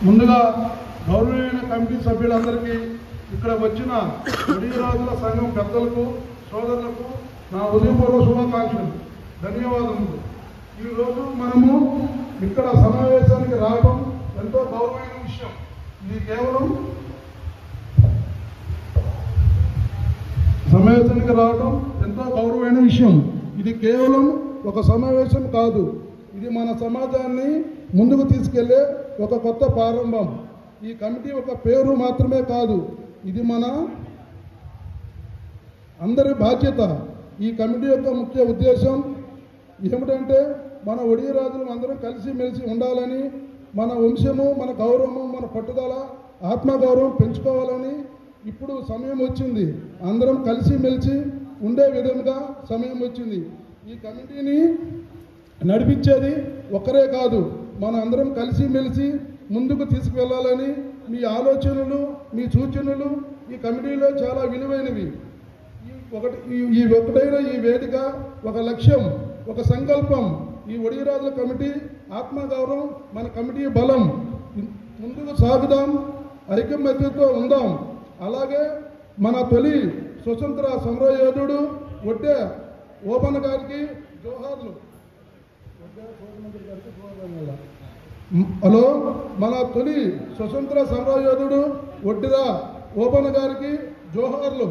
ముందుగా గౌరవనీయ కమిటీ సభ్యులందరికీ ఇక్కడ వచ్చిన వడిరాజుల సంఘం పెద్దలకు సోదరులకు నా ఉదయపూర్వ శుభాకాంక్షలు, ధన్యవాదములు. ఈరోజు మనము ఇక్కడ సమావేశానికి రావడం ఎంతో గౌరవమైన విషయం. ఇది కేవలం సమావేశానికి రావడం ఎంతో గౌరవమైన విషయం. ఇది కేవలం ఒక సమావేశం కాదు, ఇది మన సమాజాన్ని ముందుకు తీసుకెళ్లే ఒక కొత్త ప్రారంభం. ఈ కమిటీ ఒక పేరు మాత్రమే కాదు, ఇది మన అందరి బాధ్యత. ఈ కమిటీ యొక్క ముఖ్య ఉద్దేశం ఏమిటంటే మన వడిరాజులు అందరం కలిసిమెలిసి ఉండాలని, మన వంశము, మన గౌరవము, మన పట్టుదల, ఆత్మగౌరవం పెంచుకోవాలని ఇప్పుడు సమయం వచ్చింది. అందరం కలిసిమెలిసి ఉండే విధంగా సమయం వచ్చింది. ఈ కమిటీని నడిపించేది ఒక్కరే కాదు, మన అందరం కలిసిమెలిసి ముందుకు తీసుకువెళ్ళాలని మీ ఆలోచనలు, మీ సూచనలు ఈ కమిటీలో చాలా విలువైనవి. ఈ ఒకటైన ఈ వేదిక ఒక లక్ష్యం, ఒక సంకల్పం. ఈ వడిరాజుల కమిటీ ఆత్మగౌరవం మన కమిటీ బలం. ముందుకు సాగుదాం, ఐకమత్యంతో ఉందాం. అలాగే మన తొలి స్వతంత్ర సమరయోధుడు వడ్డే ఓబన్న గారికి జోహార్లు. హలో, మన తొలి స్వతంత్ర సమరయోధుడు వడ్డిరా ఓబన్న గారికి జోహార్లు.